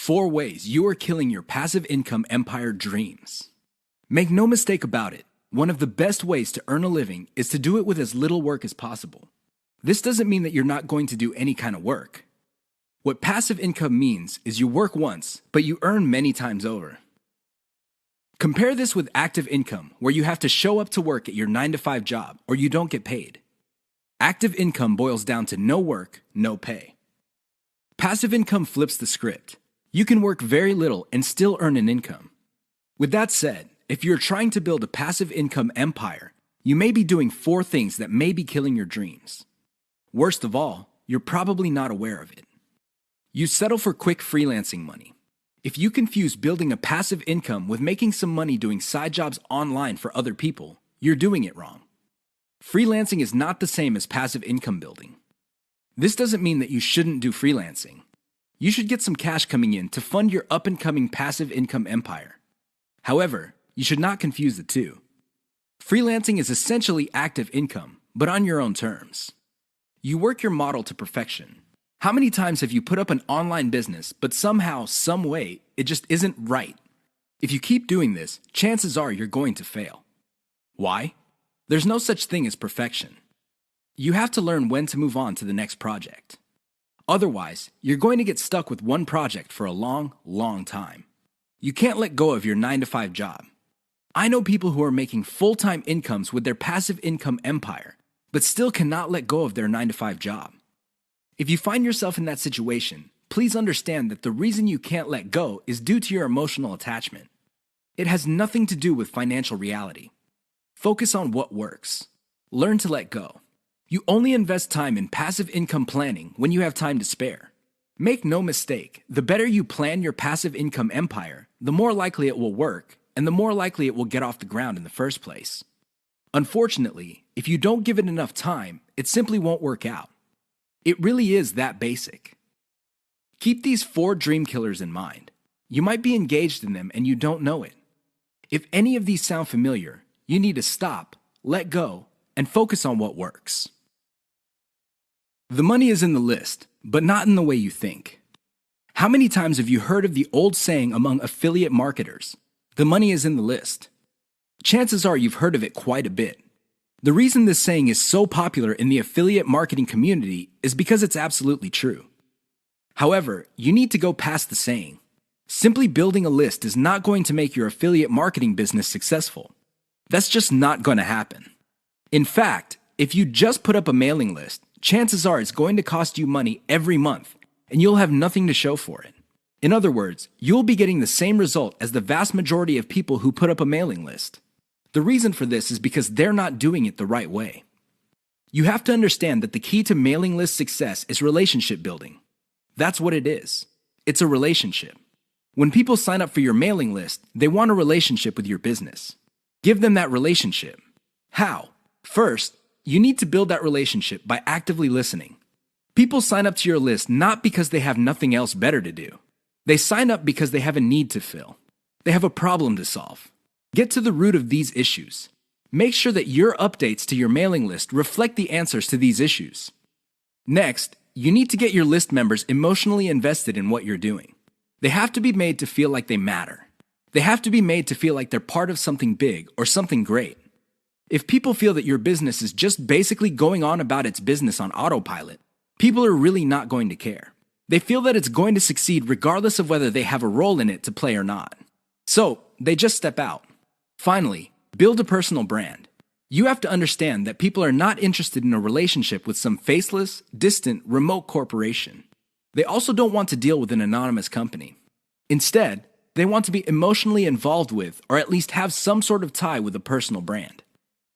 4 ways you are killing your passive income empire dreams. Make no mistake about it, one of the best ways to earn a living is to do it with as little work as possible. This doesn't mean that you're not going to do any kind of work. What passive income means is you work once, but you earn many times over. Compare this with active income, where you have to show up to work at your 9-to-5 job or you don't get paid. Active income boils down to no work, no pay. Passive income flips the script. You can work very little and still earn an income. With that said, if you're trying to build a passive income empire, you may be doing 4 things that may be killing your dreams. Worst of all, you're probably not aware of it. You settle for quick freelancing money. If you confuse building a passive income with making some money doing side jobs online for other people, you're doing it wrong. Freelancing is not the same as passive income building. This doesn't mean that you shouldn't do freelancing. You should get some cash coming in to fund your up-and-coming passive income empire. However, you should not confuse the two. Freelancing is essentially active income, but on your own terms. You work your model to perfection. How many times have you put up an online business, but somehow, some way, it just isn't right? If you keep doing this, chances are you're going to fail. Why? There's no such thing as perfection. You have to learn when to move on to the next project. Otherwise, you're going to get stuck with one project for a long, long time. You can't let go of your 9-to-5 job. I know people who are making full-time incomes with their passive income empire, but still cannot let go of their 9-to-5 job. If you find yourself in that situation, please understand that the reason you can't let go is due to your emotional attachment. It has nothing to do with financial reality. Focus on what works. Learn to let go. You only invest time in passive income planning when you have time to spare. Make no mistake, the better you plan your passive income empire, the more likely it will work, and the more likely it will get off the ground in the first place. Unfortunately, if you don't give it enough time, it simply won't work out. It really is that basic. Keep these 4 dream killers in mind. You might be engaged in them and you don't know it. If any of these sound familiar, you need to stop, let go, and focus on what works. The money is in the list, but not in the way you think. How many times have you heard of the old saying among affiliate marketers, "The money is in the list"? Chances are you've heard of it quite a bit. The reason this saying is so popular in the affiliate marketing community is because it's absolutely true. However, you need to go past the saying. Simply building a list is not going to make your affiliate marketing business successful. That's just not going to happen. In fact, if you just put up a mailing list, chances are it's going to cost you money every month, and you'll have nothing to show for it. In other words, you'll be getting the same result as the vast majority of people who put up a mailing list. The reason for this is because they're not doing it the right way. You have to understand that the key to mailing list success is relationship building. That's what it is. It's a relationship. When people sign up for your mailing list, they want a relationship with your business. Give them that relationship. How? First, you need to build that relationship by actively listening. People sign up to your list not because they have nothing else better to do. They sign up because they have a need to fill. They have a problem to solve. Get to the root of these issues. Make sure that your updates to your mailing list reflect the answers to these issues. Next, you need to get your list members emotionally invested in what you're doing. They have to be made to feel like they matter. They have to be made to feel like they're part of something big or something great. If people feel that your business is just basically going on about its business on autopilot, people are really not going to care. They feel that it's going to succeed regardless of whether they have a role in it to play or not. So, they just step out. Finally, build a personal brand. You have to understand that people are not interested in a relationship with some faceless, distant, remote corporation. They also don't want to deal with an anonymous company. Instead, they want to be emotionally involved with, or at least have some sort of tie with a personal brand.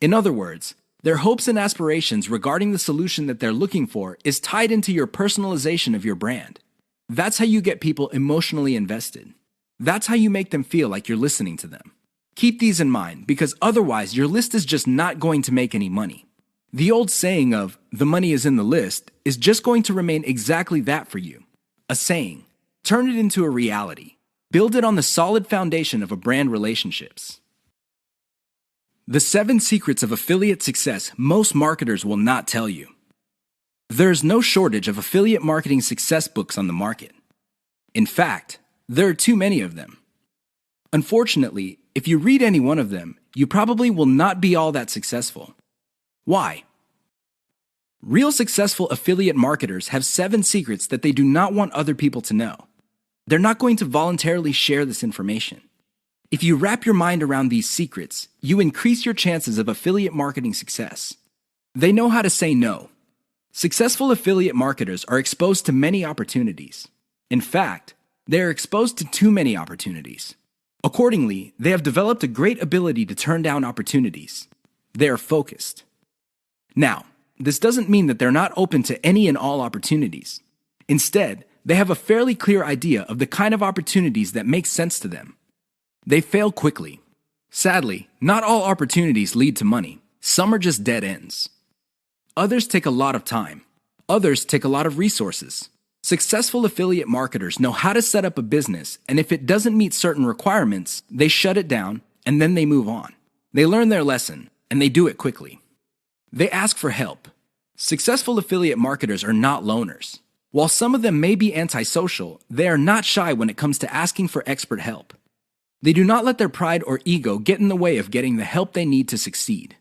In other words, their hopes and aspirations regarding the solution that they're looking for is tied into your personalization of your brand. That's how you get people emotionally invested. That's how you make them feel like you're listening to them. Keep these in mind, because otherwise your list is just not going to make any money. The old saying of, "the money is in the list," is just going to remain exactly that for you. A saying. Turn it into a reality. Build it on the solid foundation of a brand relationships. The 7 secrets of affiliate success most marketers will not tell you. There is no shortage of affiliate marketing success books on the market. In fact, There are too many of them. Unfortunately, if you read any one of them, you probably will not be all that successful. Why? Real successful affiliate marketers have 7 secrets that they do not want other people to know. They're not going to voluntarily share this information. If you wrap your mind around these secrets, you increase your chances of affiliate marketing success. They know how to say no. Successful affiliate marketers are exposed to many opportunities. In fact, they are exposed to too many opportunities. Accordingly, they have developed a great ability to turn down opportunities. They are focused. Now, this doesn't mean that they're not open to any and all opportunities. Instead, they have a fairly clear idea of the kind of opportunities that make sense to them. They fail quickly. Sadly, not all opportunities lead to money. Some are just dead ends. Others take a lot of time. Others take a lot of resources. Successful affiliate marketers know how to set up a business, and if it doesn't meet certain requirements, they shut it down, and then they move on. They learn their lesson, and they do it quickly. They ask for help. Successful affiliate marketers are not loners. While some of them may be antisocial, they are not shy when it comes to asking for expert help. They do not let their pride or ego get in the way of getting the help they need to succeed.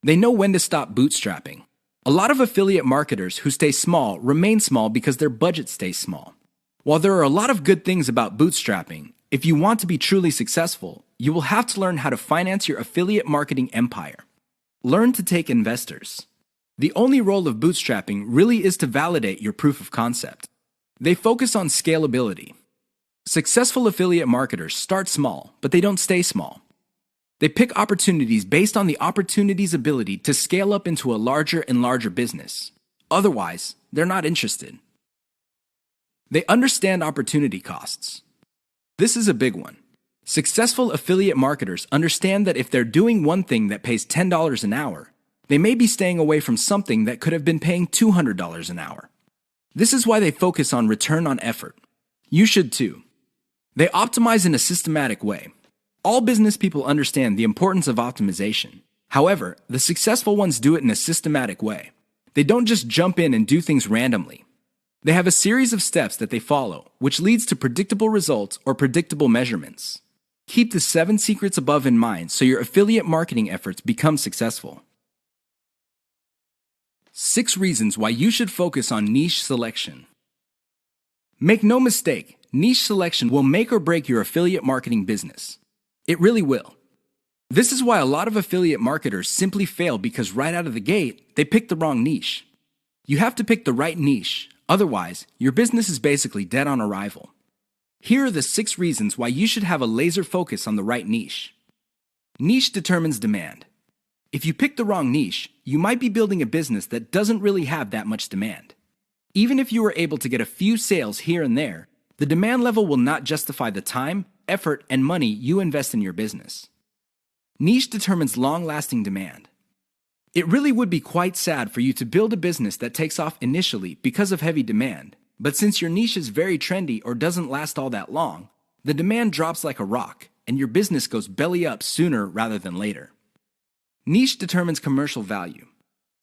They know when to stop bootstrapping. A lot of affiliate marketers who stay small remain small because their budget stays small. While there are a lot of good things about bootstrapping, if you want to be truly successful, you will have to learn how to finance your affiliate marketing empire. Learn to take investors. The only role of bootstrapping really is to validate your proof of concept. They focus on scalability. Successful affiliate marketers start small, but they don't stay small. They pick opportunities based on the opportunity's ability to scale up into a larger and larger business. Otherwise, they're not interested. They understand opportunity costs. This is a big one. Successful affiliate marketers understand that if they're doing one thing that pays $10 an hour, they may be staying away from something that could have been paying $200 an hour. This is why they focus on return on effort. You should too. They optimize in a systematic way. All business people understand the importance of optimization. However, the successful ones do it in a systematic way. They don't just jump in and do things randomly. They have a series of steps that they follow, which leads to predictable results or predictable measurements. Keep the 7 secrets above in mind so your affiliate marketing efforts become successful. 6 reasons why you should focus on niche selection. Make no mistake, niche selection will make or break your affiliate marketing business. It really will. This is why a lot of affiliate marketers simply fail because right out of the gate, they pick the wrong niche. You have to pick the right niche, otherwise, your business is basically dead on arrival. Here are the 6 reasons why you should have a laser focus on the right niche. Niche determines demand. If you pick the wrong niche, you might be building a business that doesn't really have that much demand. Even if you were able to get a few sales here and there, the demand level will not justify the time, effort, and money you invest in your business. Niche determines long-lasting demand. It really would be quite sad for you to build a business that takes off initially because of heavy demand, but since your niche is very trendy or doesn't last all that long, the demand drops like a rock, and your business goes belly up sooner rather than later. Niche determines commercial value.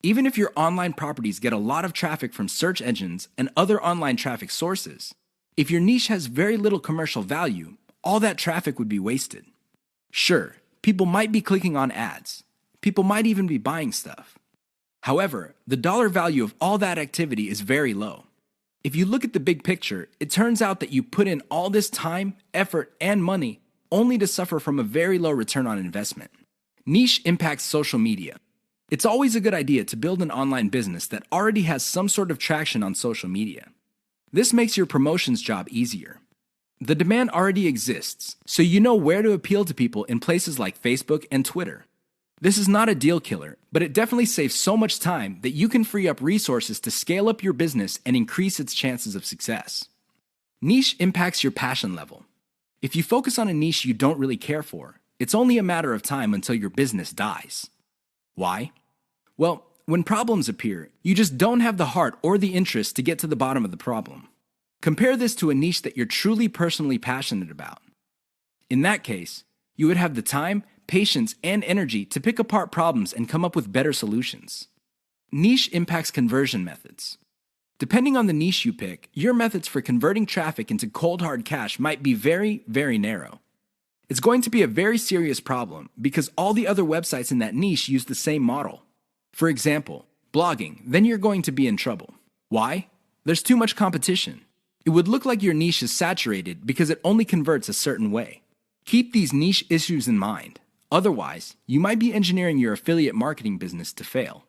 Even if your online properties get a lot of traffic from search engines and other online traffic sources, if your niche has very little commercial value, all that traffic would be wasted. Sure, people might be clicking on ads. People might even be buying stuff. However, the dollar value of all that activity is very low. If you look at the big picture, it turns out that you put in all this time, effort, and money only to suffer from a very low return on investment. Niche impacts social media. It's always a good idea to build an online business that already has some sort of traction on social media. This makes your promotions job easier. The demand already exists, so you know where to appeal to people in places like Facebook and Twitter. This is not a deal killer, but it definitely saves so much time that you can free up resources to scale up your business and increase its chances of success. Niche impacts your passion level. If you focus on a niche you don't really care for, it's only a matter of time until your business dies. Why? Well, when problems appear, you just don't have the heart or the interest to get to the bottom of the problem. Compare this to a niche that you're truly personally passionate about. In that case, you would have the time, patience, and energy to pick apart problems and come up with better solutions. Niche impacts conversion methods. Depending on the niche you pick, your methods for converting traffic into cold hard cash might be very, very narrow. It's going to be a very serious problem because all the other websites in that niche use the same model. For example, blogging, then you're going to be in trouble. Why? There's too much competition. It would look like your niche is saturated because it only converts a certain way. Keep these niche issues in mind. Otherwise, you might be engineering your affiliate marketing business to fail.